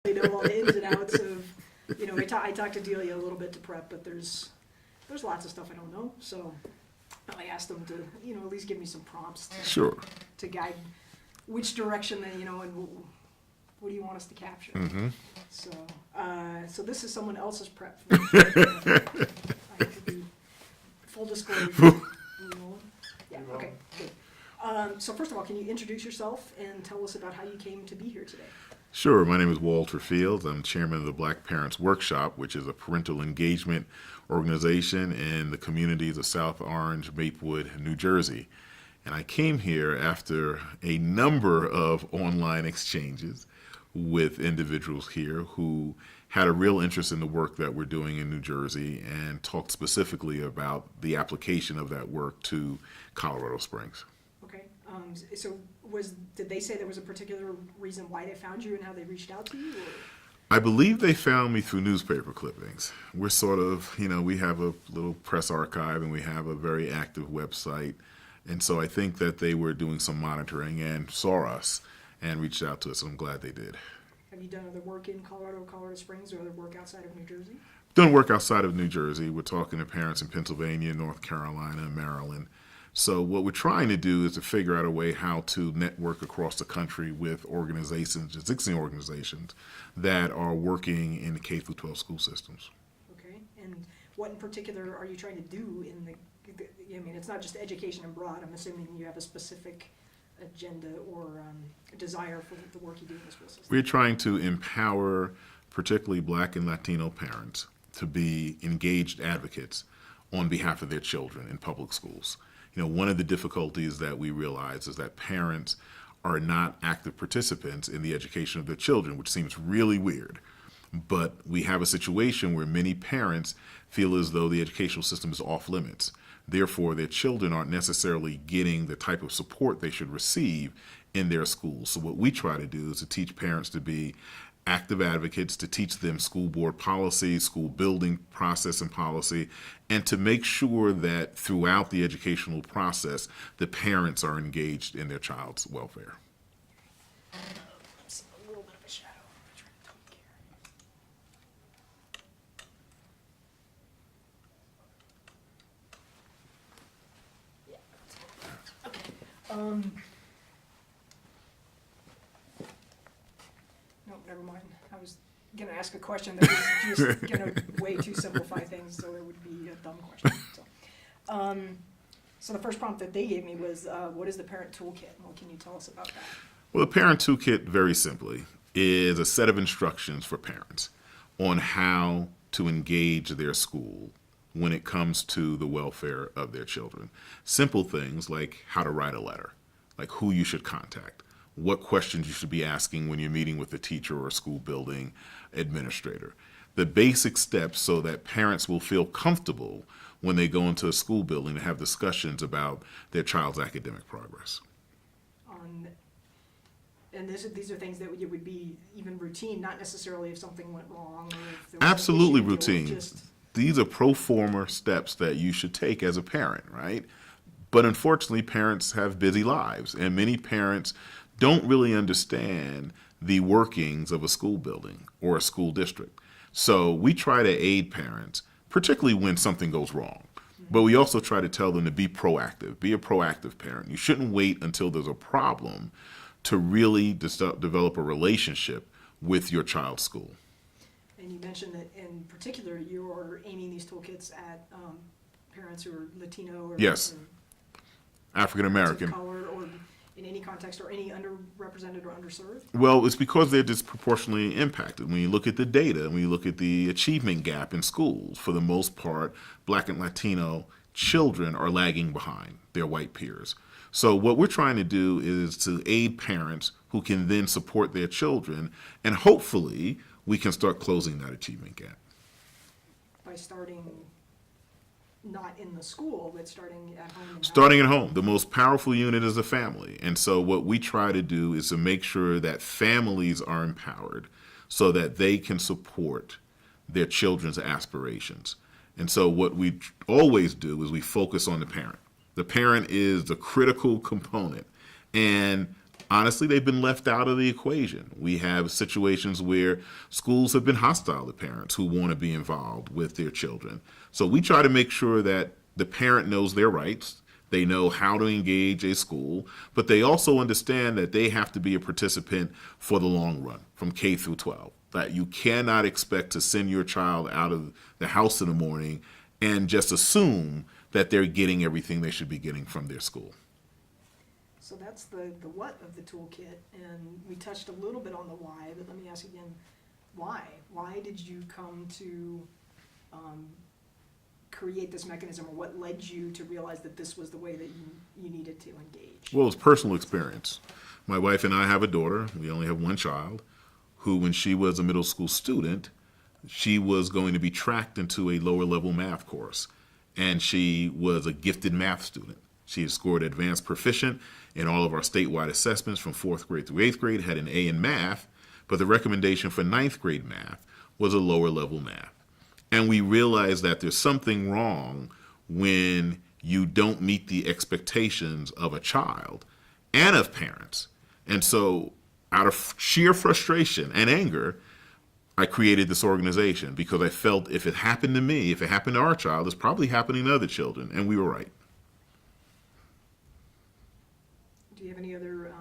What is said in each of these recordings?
know all the ins and outs of, I talked to Delia a little bit to prep, but there's lots of stuff I don't know, so I asked them to, at least give me some prompts Sure. to guide which direction and what do you want us to capture? Mm-hmm. So this is someone else's prep. I have to be full disclosure. Yeah, okay, good. So first of all, can you introduce yourself and tell us about how you came to be here today? Sure. My name is Walter Fields. I'm chairman of the Black Parents Workshop, which is a parental engagement organization in the communities of South Orange, Maplewood, New Jersey. And I came here after a number of online exchanges with individuals here who had a real interest in the work that we're doing in New Jersey and talked specifically about the application of that work to Colorado Springs. Okay, so did they say there was a particular reason why they found you and how they reached out to you? Or? I believe they found me through newspaper clippings. We're sort of, we have a little press archive and we have a very active website. And so I think that they were doing some monitoring and saw us and reached out to us. I'm glad they did. Have you done other work in Colorado Springs, or other work outside of New Jersey? Done work outside of New Jersey. We're talking to parents in Pennsylvania, North Carolina, and Maryland. So what we're trying to do is to figure out a way how to network across the country with organizations, existing organizations, that are working in the K-12 school systems. Okay, and what in particular are you trying to do in it's not just education and broad. I'm assuming you have a specific agenda or desire for the work you do in the school system. We're trying to empower particularly Black and Latino parents to be engaged advocates on behalf of their children in public schools. One of the difficulties that we realize is that parents are not active participants in the education of their children, which seems really weird. But we have a situation where many parents feel as though the educational system is off limits. Therefore, their children aren't necessarily getting the type of support they should receive in their schools. So what we try to do is to teach parents to be active advocates, to teach them school board policy, school building process and policy, and to make sure that throughout the educational process, the parents are engaged in their child's welfare. A little bit of a shadow. I'm trying to talk here. Yeah. Okay. No, never mind. I was going to ask a question that was just going to way too simplify things, so it would be a dumb question. So the first prompt that they gave me was, what is the parent toolkit? What can you tell us about that? Well, the parent toolkit, very simply, is a set of instructions for parents on how to engage their school when it comes to the welfare of their children. Simple things like how to write a letter, like who you should contact, what questions you should be asking when you're meeting with a teacher or a school building administrator. The basic steps so that parents will feel comfortable when they go into a school building to have discussions about their child's academic progress. And these are things that would be even routine, not necessarily if something went wrong. Or if there was Absolutely an issue, routine. These are pro forma steps that you should take as a parent, right? But unfortunately, parents have busy lives, and many parents don't really understand the workings of a school building or a school district. So we try to aid parents, particularly when something goes wrong. But we also try to tell them to be proactive, be a proactive parent. You shouldn't wait until there's a problem to really develop a relationship with your child's school. And you mentioned that in particular you're aiming these toolkits at parents who are Latino or yes, African American, color, or in any context, or any underrepresented or underserved? Well, it's because they're disproportionately impacted. When you look at the data, when you look at the achievement gap in schools, for the most part, Black and Latino children are lagging behind their white peers. So what we're trying to do is to aid parents who can then support their children, and hopefully we can start closing that achievement gap. By starting not in the school, but starting at home. Starting at home. The most powerful unit is the family. And so what we try to do is to make sure that families are empowered so that they can support their children's aspirations. And so what we always do is we focus on the parent. The parent is the critical component. And honestly, they've been left out of the equation. We have situations where schools have been hostile to parents who want to be involved with their children. So we try to make sure that the parent knows their rights. They know how to engage a school, but they also understand that they have to be a participant for the long run, from K through 12. That you cannot expect to send your child out of the house in the morning and just assume that they're getting everything they should be getting from their school. So that's the what of the toolkit, and we touched a little bit on the why, but let me ask again, why? Why did you come to create this mechanism, or what led you to realize that this was the way that you needed to engage? Well, it's personal experience. My wife and I have a daughter. We only have one child, who, when she was a middle school student, she was going to be tracked into a lower level math course. And she was a gifted math student. She had scored advanced proficient in all of our statewide assessments from 4th grade through 8th grade, had an A in math, but the recommendation for 9th grade math was a lower level math. And we realized that there's something wrong when you don't meet the expectations of a child and of parents. And so, out of sheer frustration and anger, I created this organization because I felt if it happened to me, if it happened to our child, it's probably happening to other children. And we were right. Do you have any other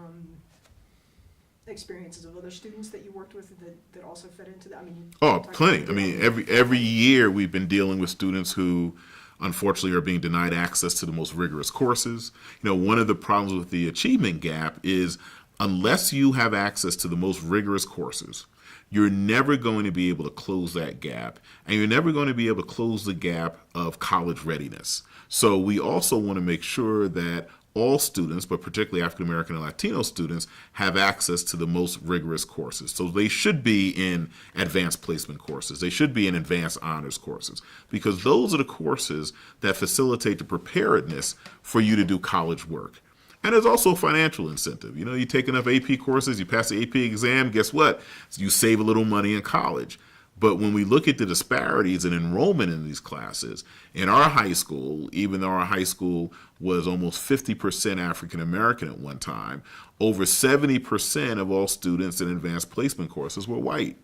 experiences of other students that you worked with that also fed into that? I mean, oh, plenty. I mean, every year we've been dealing with students who unfortunately are being denied access to the most rigorous courses. You know, one of the problems with the achievement gap is unless you have access to the most rigorous courses, you're never going to be able to close that gap, and you're never going to be able to close the gap of college readiness. So we also want to make sure that all students, but particularly African American and Latino students, have access to the most rigorous courses. So they should be in advanced placement courses. They should be in advanced honors courses, because those are the courses that facilitate the preparedness for you to do college work. And there's also a financial incentive. You know, you take enough AP courses, you pass the AP exam, guess what? You save a little money in college. But when we look at the disparities in enrollment in these classes, in our high school, even though our high school was almost 50% African American at one time, over 70% of all students in advanced placement courses were white.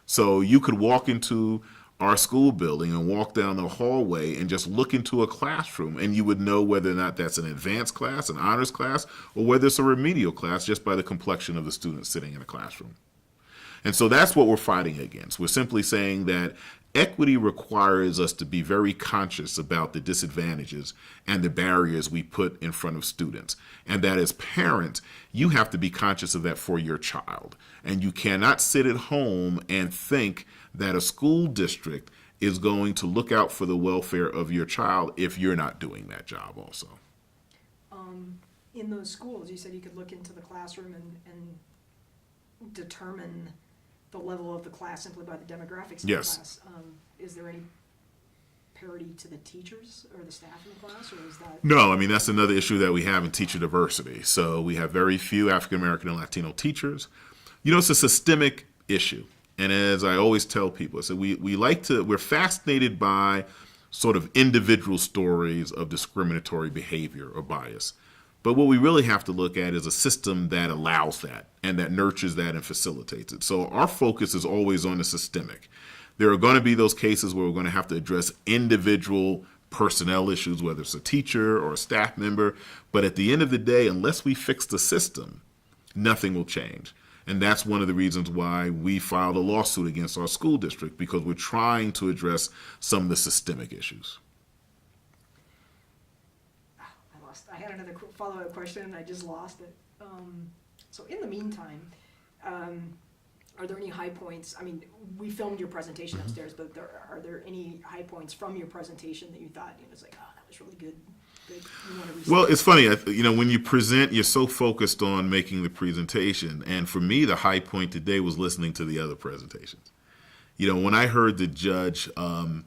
So you could walk into our school building and walk down the hallway and just look into a classroom, and you would know whether or not that's an advanced class, an honors class, or whether it's a remedial class just by the complexion of the students sitting in a classroom. And so that's what we're fighting against. We're simply saying that equity requires us to be very conscious about the disadvantages and the barriers we put in front of students. And that as parents, you have to be conscious of that for your child. And you cannot sit at home and think that a school district is going to look out for the welfare of your child if you're not doing that job also. In those schools, you said you could look into the classroom and determine the level of the class simply by the demographics of Yes. the class. Is there any parity to the teachers or the staff in the class, or is that? No, I mean, that's another issue that we have in teacher diversity. So we have very few African American and Latino teachers. You know, it's a systemic issue. And as I always tell people, I said we're fascinated by sort of individual stories of discriminatory behavior or bias. But what we really have to look at is a system that allows that and that nurtures that and facilitates it. So our focus is always on the systemic. There are going to be those cases where we're going to have to address individual personnel issues, whether it's a teacher or a staff member. But at the end of the day, unless we fix the system, nothing will change. And that's one of the reasons why we filed a lawsuit against our school district, because we're trying to address some of the systemic issues. I had another follow-up question and I just lost it. So in the meantime, are there any high points? I mean, we filmed your presentation upstairs, but are there any high points from your presentation that you thought, you know, it's like, oh, that was really good. You want to Well, it's funny, you know, when you present, you're so focused on making the presentation. And for me, the high point today was listening to the other presentations. You know, when I heard the judge and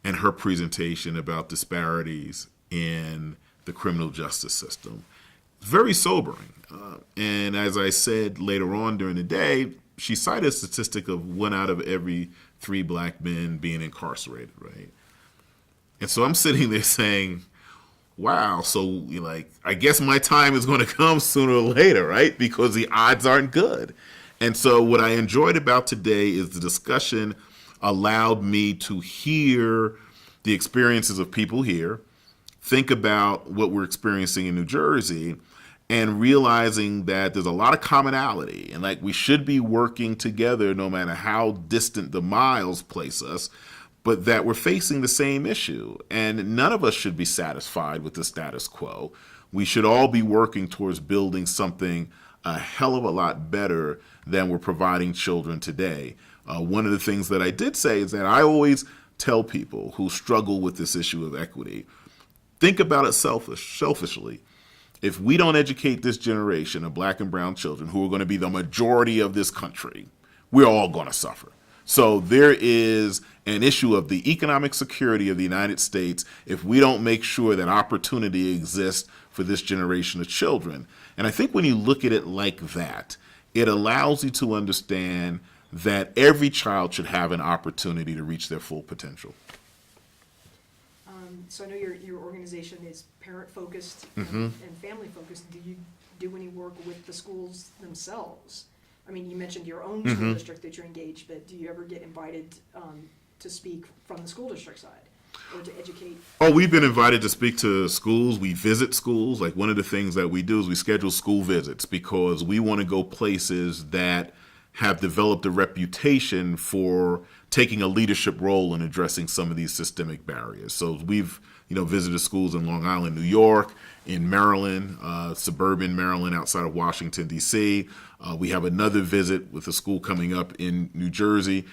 her presentation about disparities in the criminal justice system, very sobering. And as I said later on during the day, she cited a statistic of 1 out of every 3 black men being incarcerated, right? And so I'm sitting there saying, wow, so like, I guess my time is going to come sooner or later, right? Because the odds aren't good. And so what I enjoyed about today is the discussion allowed me to hear the experiences of people here, think about what we're experiencing in New Jersey, and realizing that there's a lot of commonality, and like we should be working together no matter how distant the miles place us, but that we're facing the same issue, and none of us should be satisfied with the status quo. We should all be working towards building something a hell of a lot better than we're providing children today. One of the things that I did say is that I always tell people who struggle with this issue of equity, think about it selfishly. If we don't educate this generation of black and brown children, who are going to be the majority of this country, we're all going to suffer. So there is an issue of the economic security of the United States if we don't make sure that opportunity exists for this generation of children. And I think when you look at it like that, it allows you to understand that every child should have an opportunity to reach their full potential. So I know your organization is parent-focused and family-focused. Do you do any work with the schools themselves? I mean, you mentioned your own school district that you're engaged, but do you ever get invited to speak from the school district side or to educate? Oh, we've been invited to speak to schools. We visit schools. Like, one of the things that we do is we schedule school visits because we want to go places that have developed a reputation for taking a leadership role in addressing some of these systemic barriers. So we've, visited schools in Long Island, New York, in Maryland, suburban Maryland, outside of Washington, D.C. We have another visit with a school coming up in New Jersey.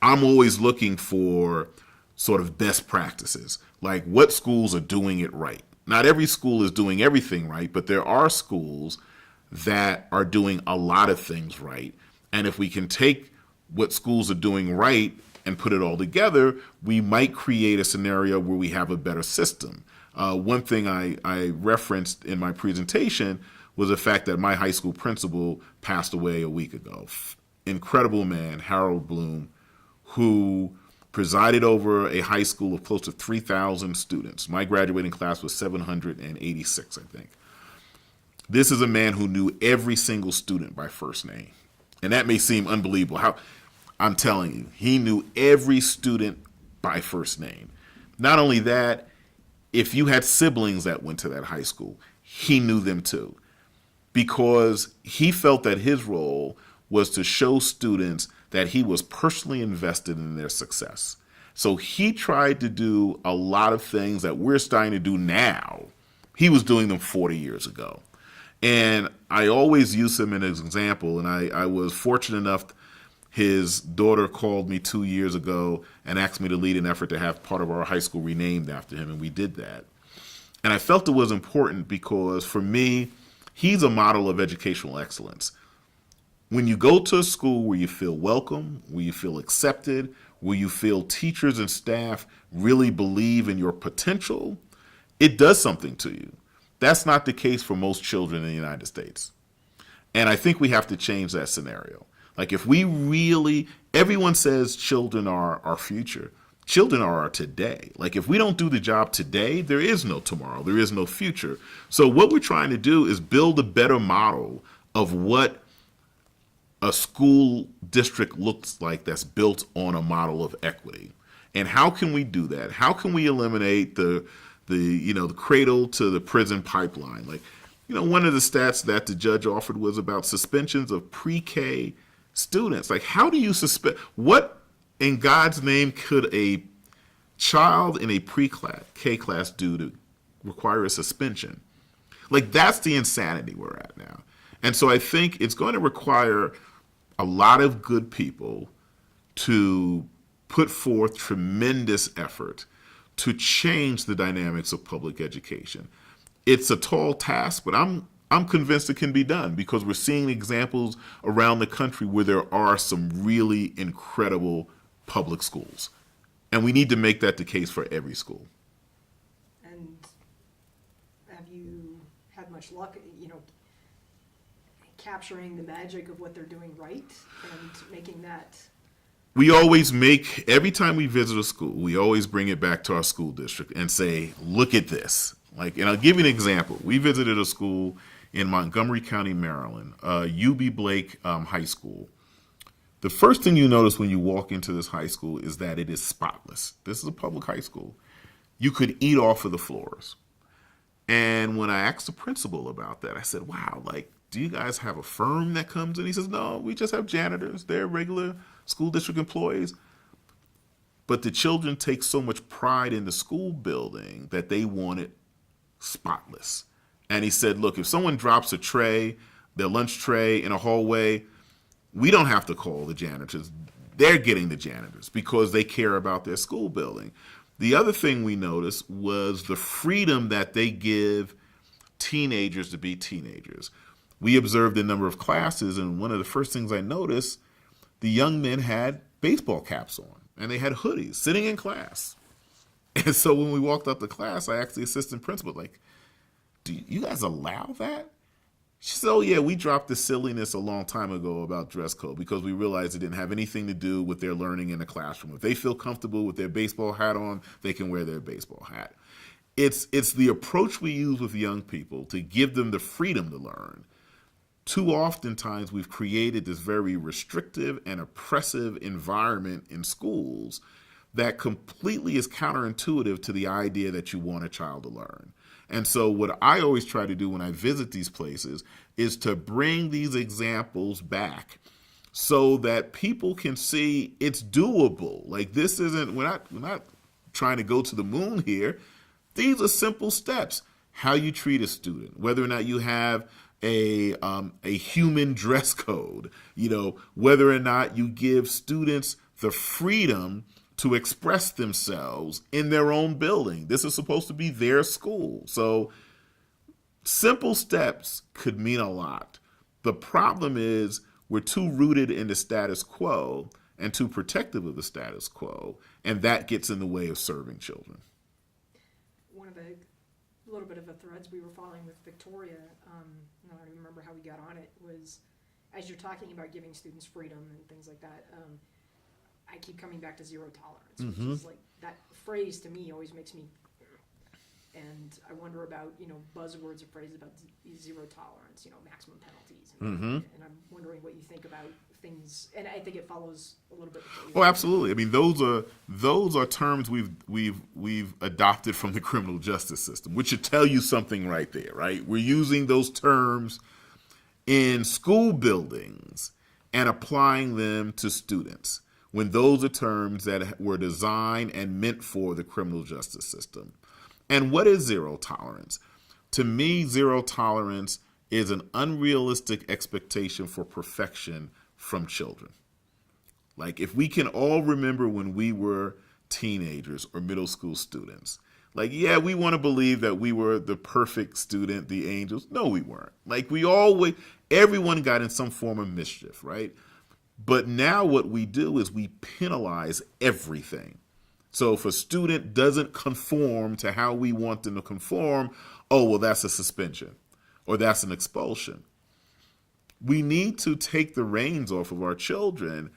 I'm always looking for sort of best practices, like what schools are doing it right. Not every school is doing everything right, but there are schools that are doing a lot of things right. And if we can take what schools are doing right and put it all together, we might create a scenario where we have a better system. One thing I referenced in my presentation was the fact that my high school principal passed away a week ago. Incredible man, Harold Bloom, who presided over a high school of close to 3,000 students. My graduating class was 786, I think. This is a man who knew every single student by first name. And that may seem unbelievable. I'm telling you, he knew every student by first name. Not only that, if you had siblings that went to that high school, he knew them too. Because he felt that his role was to show students that he was personally invested in their success. So he tried to do a lot of things that we're starting to do now. He was doing them 40 years ago. And I always use him as an example, and I was fortunate enough, his daughter called me 2 years ago and asked me to lead an effort to have part of our high school renamed after him, and we did that. And I felt it was important because, for me, he's a model of educational excellence. When you go to a school where you feel welcome, where you feel accepted, where you feel teachers and staff really believe in your potential, it does something to you. That's not the case for most children in the United States. And I think we have to change that scenario. Like, if we really, everyone says children are our future. Children are our today. Like, if we don't do the job today, there is no tomorrow. There is no future. So what we're trying to do is build a better model of what a school district looks like that's built on a model of equity. And how can we do that? How can we eliminate the cradle to the prison pipeline? Like, one of the stats that the judge offered was about suspensions of pre-K students. Like, how do you suspend? What in God's name could a child in a pre-K class do to require a suspension? Like, that's the insanity we're at now. And so I think it's going to require a lot of good people to put forth tremendous effort to change the dynamics of public education. It's a tall task, but I'm convinced it can be done because we're seeing examples around the country where there are some really incredible public schools. And we need to make that the case for every school. And have you had much luck, capturing the magic of what they're doing right and making that? We always every time we visit a school, we always bring it back to our school district and say, look at this. Like, and I'll give you an example. We visited a school in Montgomery County, Maryland, UB Blake High School. The first thing you notice when you walk into this high school is that it is spotless. This is a public high school. You could eat off of the floors. And when I asked the principal about that, I said, wow, like, do you guys have a firm that comes in? He says, no, we just have janitors. They're regular school district employees. But the children take so much pride in the school building that they want it spotless. And he said, look, if someone drops a tray, their lunch tray in a hallway, we don't have to call the janitors. They're getting the janitors because they care about their school building. The other thing we noticed was the freedom that they give teenagers to be teenagers. We observed a number of classes, and one of the first things I noticed, the young men had baseball caps on, and they had hoodies sitting in class. And so when we walked up to class, I asked the assistant principal, like, do you guys allow that? She said, oh, yeah, we dropped the silliness a long time ago about dress code because we realized it didn't have anything to do with their learning in the classroom. If they feel comfortable with their baseball hat on, they can wear their baseball hat. It's the approach we use with young people to give them the freedom to learn. Too oftentimes we've created this very restrictive and oppressive environment in schools that completely is counterintuitive to the idea that you want a child to learn. And so what I always try to do when I visit these places is to bring these examples back so that people can see it's doable. Like, this isn't, we're not trying to go to the moon here. These are simple steps. How you treat a student, whether or not you have a human dress code, whether or not you give students the freedom to express themselves in their own building. This is supposed to be their school. So simple steps could mean a lot. The problem is we're too rooted in the status quo and too protective of the status quo, and that gets in the way of serving children. One of the little bit of the threads we were following with Victoria, I don't even remember how we got on it, was as you're talking about giving students freedom and things like that, I keep coming back to zero tolerance, which is like, that phrase to me always makes me, and I wonder about, buzzwords or phrases about zero tolerance, maximum penalties. And I'm wondering what you think about things, and I think it follows a little bit. Oh, absolutely. I mean, those are terms we've adopted from the criminal justice system, which should tell you something right there, right? We're using those terms in school buildings and applying them to students, when those are terms that were designed and meant for the criminal justice system. And what is zero tolerance? To me, zero tolerance is an unrealistic expectation for perfection from children. Like, if we can all remember when we were teenagers or middle school students, like, yeah, we want to believe that we were the perfect student, the angels. No, we weren't. Like, everyone got in some form of mischief, right? But now what we do is we penalize everything. So if a student doesn't conform to how we want them to conform, oh, well, that's a suspension or that's an expulsion. We need to take the reins off of our children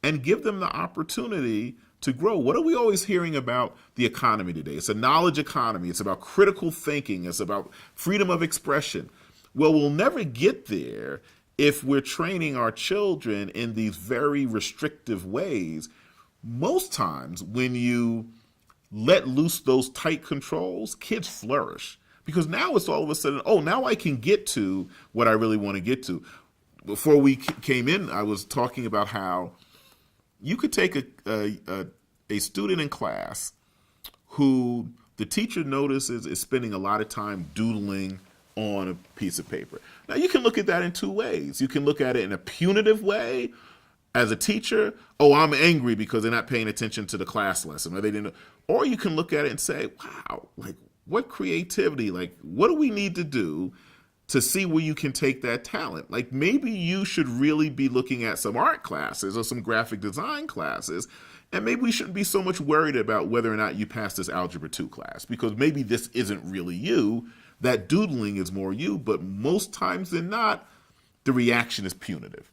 and give them the opportunity to grow. What are we always hearing about the economy today? It's a knowledge economy. It's about critical thinking. It's about freedom of expression. Well, we'll never get there if we're training our children in these very restrictive ways. Most times when you let loose those tight controls, kids flourish. Because now it's all of a sudden, oh, now I can get to what I really want to get to. Before we came in, I was talking about how you could take a student in class who the teacher notices is spending a lot of time doodling on a piece of paper. Now, you can look at that in two ways. You can look at it in a punitive way as a teacher. Oh, I'm angry because they're not paying attention to the class lesson, or they didn't. Or you can look at it and say, wow, like, what creativity, like, what do we need to do to see where you can take that talent? Like, maybe you should really be looking at some art classes or some graphic design classes, and maybe we shouldn't be so much worried about whether or not you pass this Algebra 2 class, because maybe this isn't really you. That doodling is more you, but most times than not, the reaction is punitive.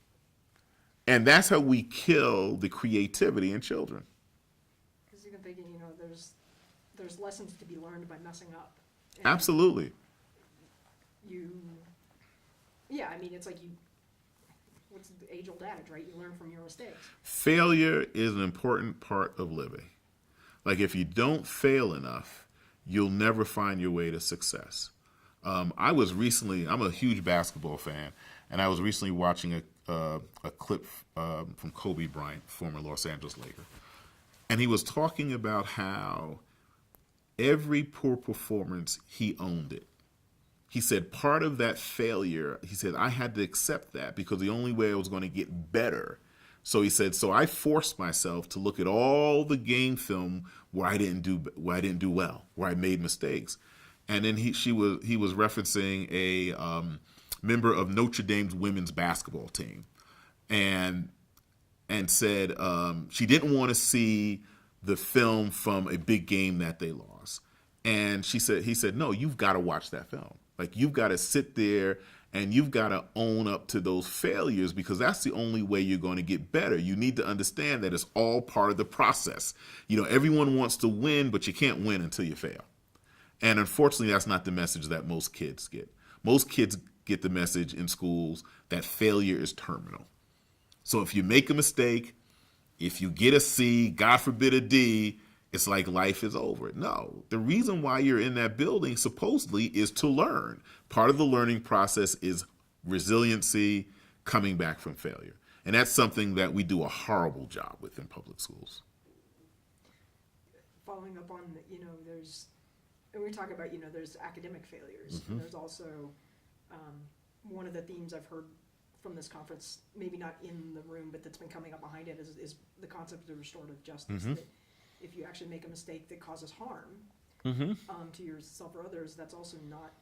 And that's how we kill the creativity in children. Because even thinking, there's lessons to be learned by messing up. And Absolutely. yeah, I mean, it's like what's the age-old adage, right? You learn from your mistakes. Failure is an important part of living. Like if you don't fail enough, you'll never find your way to success. I'm a huge basketball fan, and I was recently watching a clip from Kobe Bryant, former Los Angeles Laker. And he was talking about how every poor performance, he owned it. He said part of that failure, he said, I had to accept that because the only way I was going to get better. So he said, so I forced myself to look at all the game film where I didn't do well, where I made mistakes. And then he was referencing a member of Notre Dame's women's basketball team, and said she didn't want to see the film from a big game that they lost. And he said, no, you've got to watch that film. Like you've got to sit there and you've got to own up to those failures because that's the only way you're going to get better. You need to understand that it's all part of the process. You know, everyone wants to win, but you can't win until you fail. And unfortunately, that's not the message that most kids get. Most kids get the message in schools that failure is terminal. So if you make a mistake, if you get a C, God forbid a D, it's like life is over. No, the reason why you're in that building supposedly is to learn. Part of the learning process is resiliency, coming back from failure. And that's something that we do a horrible job with in public schools. Following up on, and we talk about, there's academic failures. Mm-hmm. And there's also one of the themes I've heard from this conference, maybe not in the room, but that's been coming up behind it, is the concept of restorative justice. Mm-hmm. That if you actually make a mistake that causes harm Mm-hmm. to yourself or others, that's also not.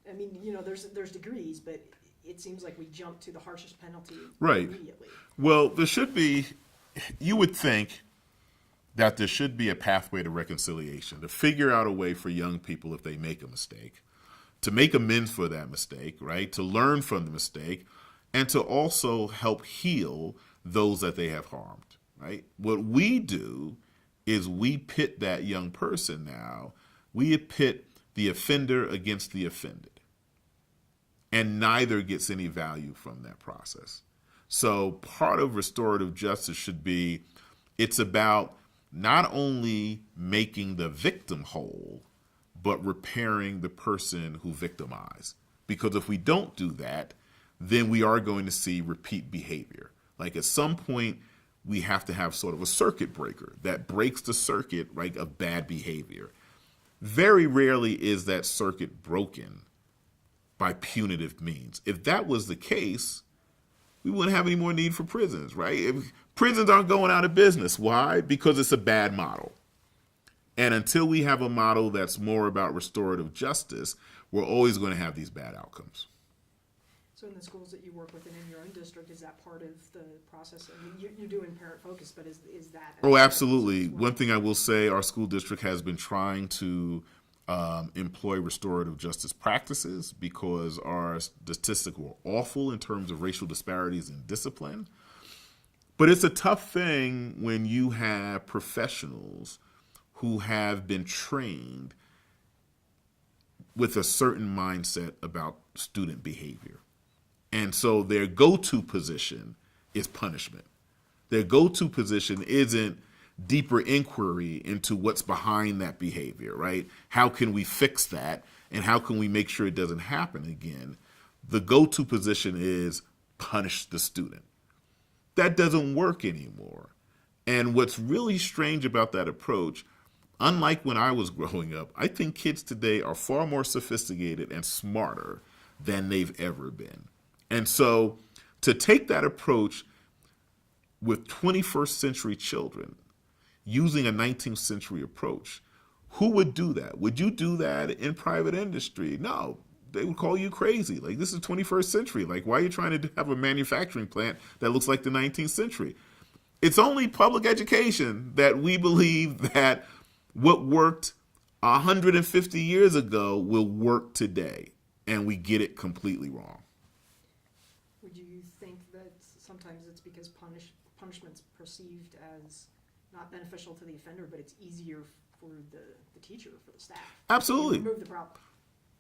I mean, there's degrees, but it seems like we jump to the harshest penalty Right. immediately. Well, you would think that there should be a pathway to reconciliation, to figure out a way for young people if they make a mistake, to make amends for that mistake, right? To learn from the mistake, and to also help heal those that they have harmed, right? What we do is we pit that young person now. We pit the offender against the offended. And neither gets any value from that process. So part of restorative justice should be, it's about not only making the victim whole, but repairing the person who victimized. Because if we don't do that, then we are going to see repeat behavior. Like at some point, we have to have sort of a circuit breaker that breaks the circuit, right, of bad behavior. Very rarely is that circuit broken by punitive means. If that was the case, we wouldn't have any more need for prisons, right? Prisons aren't going out of business. Why? Because it's a bad model. And until we have a model that's more about restorative justice, we're always going to have these bad outcomes. So in the schools that you work with and in your own district, is that part of the process? I mean, you're doing parent focus, but is that? Oh, absolutely. One thing I will say, our school district has been trying to employ restorative justice practices because our statistics were awful in terms of racial disparities in discipline. But it's a tough thing when you have professionals who have been trained with a certain mindset about student behavior. And so their go-to position is punishment. Their go-to position isn't deeper inquiry into what's behind that behavior, right? How can we fix that? And how can we make sure it doesn't happen again? The go-to position is punish the student. That doesn't work anymore. And what's really strange about that approach, unlike when I was growing up, I think kids today are far more sophisticated and smarter than they've ever been. And so to take that approach with 21st century children, using a 19th century approach, who would do that? Would you do that in private industry? No, they would call you crazy. Like, this is 21st century. Like, why are you trying to have a manufacturing plant that looks like the 19th century? It's only public education that we believe that what worked 150 years ago will work today, and we get it completely wrong. Would you think that sometimes it's because punishment's perceived as not beneficial to the offender, but it's easier for the teacher, for the staff? Absolutely. To remove the problem.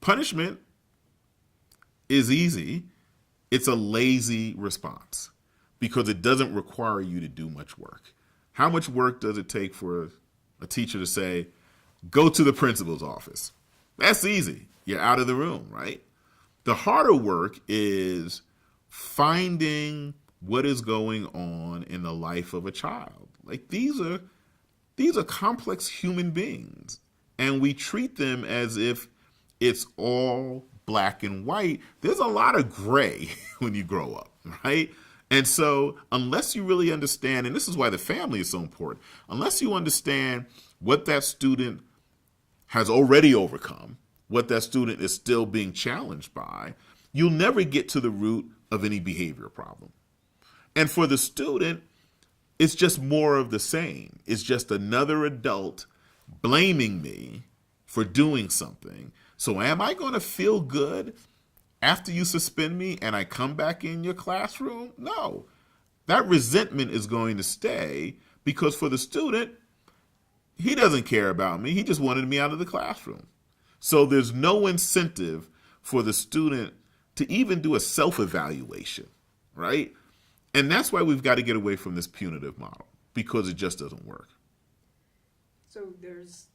Punishment is easy. It's a lazy response because it doesn't require you to do much work. How much work does it take for a teacher to say, go to the principal's office? That's easy. You're out of the room, right? The harder work is finding what is going on in the life of a child. Like these are complex human beings, and we treat them as if it's all black and white. There's a lot of gray when you grow up, right? And so unless you really understand, and this is why the family is so important, unless you understand what that student has already overcome, what that student is still being challenged by, you'll never get to the root of any behavior problem. And for the student, it's just more of the same. It's just another adult blaming me for doing something. So am I going to feel good after you suspend me and I come back in your classroom? No. That resentment is going to stay because for the student, he doesn't care about me. He just wanted me out of the classroom. So there's no incentive for the student to even do a self-evaluation, right? And that's why we've got to get away from this punitive model because it just doesn't work. So there's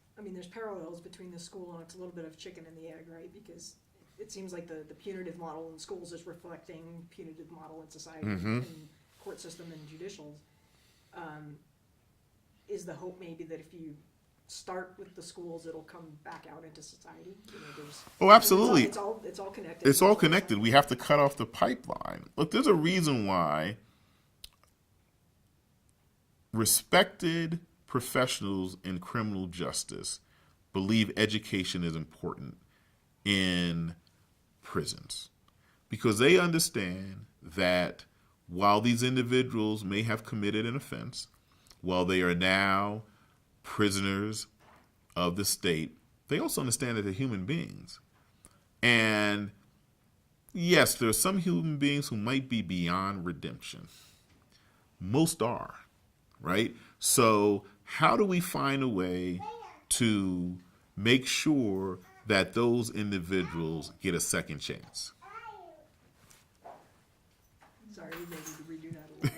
parallels between the school and it's a little bit of chicken and the egg, right? Because it seems like the punitive model in schools is reflecting punitive model in society and court system and judicial. Is the hope maybe that if you start with the schools, it'll come back out into society? Oh, absolutely. It's all connected. It's all connected. We have to cut off the pipeline. Look, there's a reason why respected professionals in criminal justice believe education is important in prisons because they understand that while these individuals may have committed an offense, while they are now prisoners of the state, they also understand that they're human beings. And yes, there are some human beings who might be beyond redemption. Most are, right? So how do we find a way to make sure that those individuals get a second chance? Sorry, we maybe to redo that a little bit.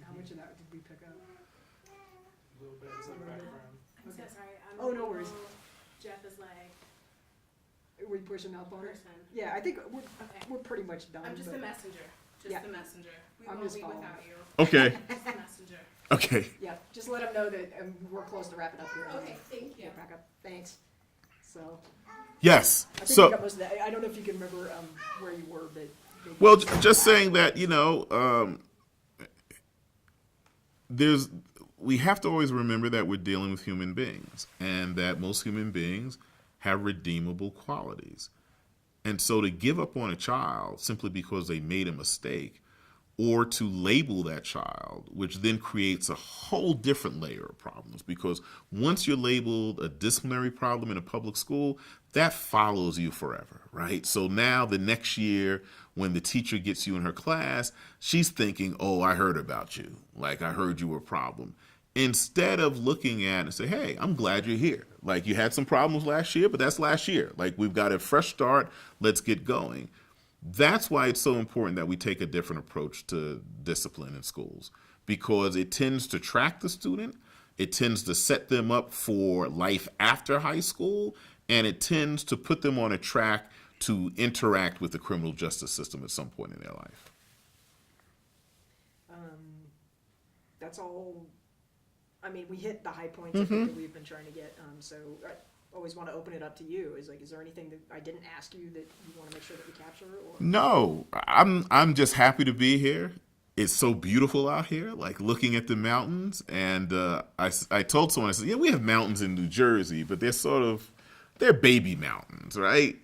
How much of that did we pick up? A little bit of background. I'm so sorry. Oh, no worries. Jeff is like Were you pushing up on it? person. Yeah, I think Okay. we're pretty much done. I'm just but- the messenger. Just Yeah. the messenger. We I'm won't just be following. without you. Okay. Just the messenger. Okay. Yeah, just let them know that we're close to wrapping up here. Okay, thank you. Yeah, back up. Thanks. So, Yes. I think So we got most of that. I don't know if you can remember where you were, but. maybe- well, just saying that, we have to always remember that we're dealing with human beings and that most human beings have redeemable qualities. And so to give up on a child simply because they made a mistake or to label that child, which then creates a whole different layer of problems because once you're labeled a disciplinary problem in a public school, that follows you forever, right? So now the next year when the teacher gets you in her class, she's thinking, oh, I heard about you. Like I heard you were a problem. Instead of looking at and say, hey, I'm glad you're here. Like you had some problems last year, but that's last year. Like we've got a fresh start. Let's get going. That's why it's so important that we take a different approach to discipline in schools because it tends to track the student. It tends to set them up for life after high school, and it tends to put them on a track to interact with the criminal justice system at some point in their life. That's all. I mean, we hit the high points I think, that we've been trying to get. So I always want to open it up to you. Is there anything that I didn't ask you that you want to make sure that we capture? Or? No, I'm just happy to be here. It's so beautiful out here, like looking at the mountains. And I told someone, I said, yeah, we have mountains in New Jersey, but they're baby mountains, right?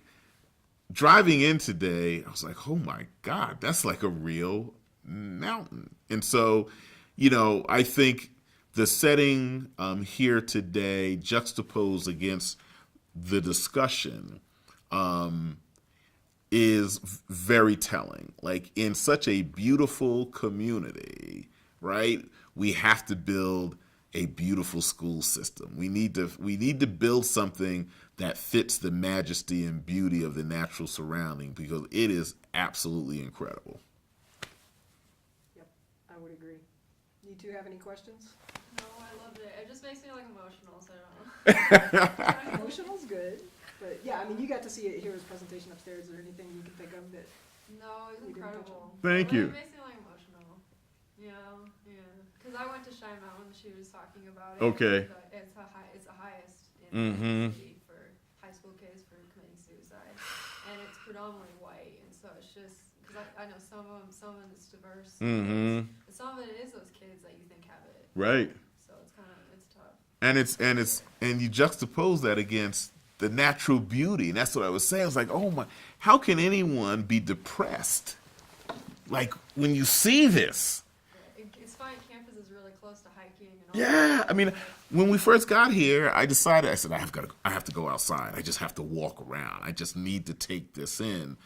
Driving in today, I was like, oh my God, that's like a real mountain. And so, I think the setting here today juxtaposed against the discussion is very telling. Like in such a beautiful community, right? We have to build a beautiful school system. We need to build something that fits the majesty and beauty of the natural surrounding, because it is absolutely incredible. Yep, I would agree. You two have any questions? No, I loved it. It just makes me like emotional, so I don't know. Emotional's good, but yeah, I mean, you got to hear his presentation upstairs. Is there anything you can think of that? No, it's We didn't touch incredible. Thank It you. really makes me like emotional. Yeah, yeah. Because I went to Cheyenne Mountain. She was talking about it. Okay. It's the highest in Mhm. the city for high school kids for committing suicide, and it's predominantly white, and so it's just because I know some of it's diverse, Mm-hmm. but some of it is those kids that you think have it. Right. So it's tough. And you juxtapose that against the natural beauty, and that's what I was saying. I was like, oh my, how can anyone be depressed? Like when you see this. It's fine. Campus is really close to hiking and all. Yeah, I mean, when we first got here, I said I have to go outside. I just have to walk around. I just need to take this in.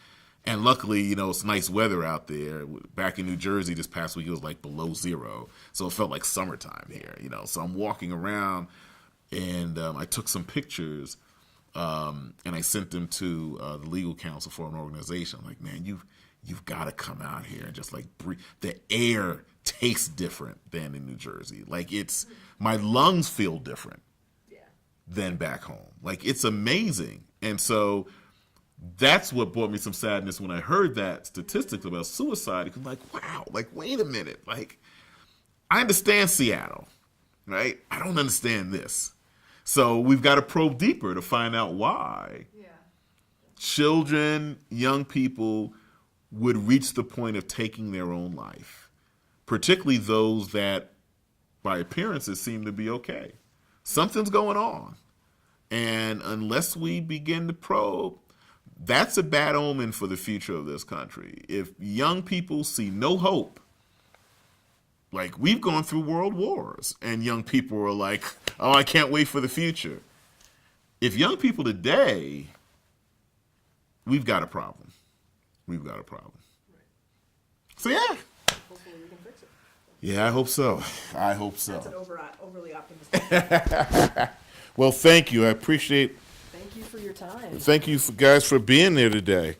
And luckily, it's nice weather out there. Back in New Jersey this past week, it was like below zero, so it felt like summertime here. So I'm walking around, and I took some pictures, and I sent them to the legal counsel for an organization. I'm like, man, you've got to come out here and just like breathe. The air tastes different than in New Jersey. Like my lungs feel different than back home. Like it's amazing. And so that's what brought me some sadness when I heard that statistics about suicide. Because like, wow, like wait a minute. Like I understand Seattle, right? I don't understand this. So we've got to probe deeper to find out why Yeah. children, young people would reach the point of taking their own life, particularly those that, by appearances, seem to be okay. Something's going on. And unless we begin to probe, that's a bad omen for the future of this country. If young people see no hope, like we've gone through world wars, and young people are like, oh, I can't wait for the future. If young people today, we've got a problem. We've got a problem. So yeah. Hopefully we can fix it. Yeah, I hope so. I hope That's an so. overly optimistic. Well, thank you. I appreciate. Thank you for your time. Thank you guys for being there today.